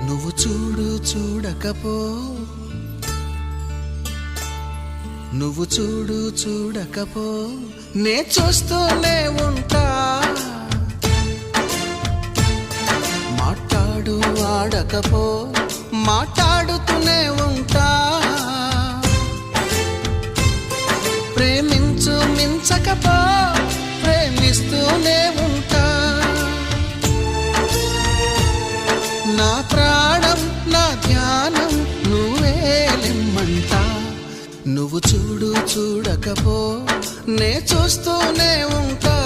నువ్వు చూడు చూడకపో, నువ్వు చూడు చూడకపో, నే చూస్తూనే ఉంటా. మాట్లాడు ఆడకపో, మాట్లాడుతూనే ఉంటా. ప్రేమించు మించకపో, ప్రేమిస్తూనే ఉంటా. నా ప్రాణం నా ధ్యానం నువ్వేలిమ్మంటా. నువ్వు చూడు చూడకపో, నే చూస్తూనే ఉంటా.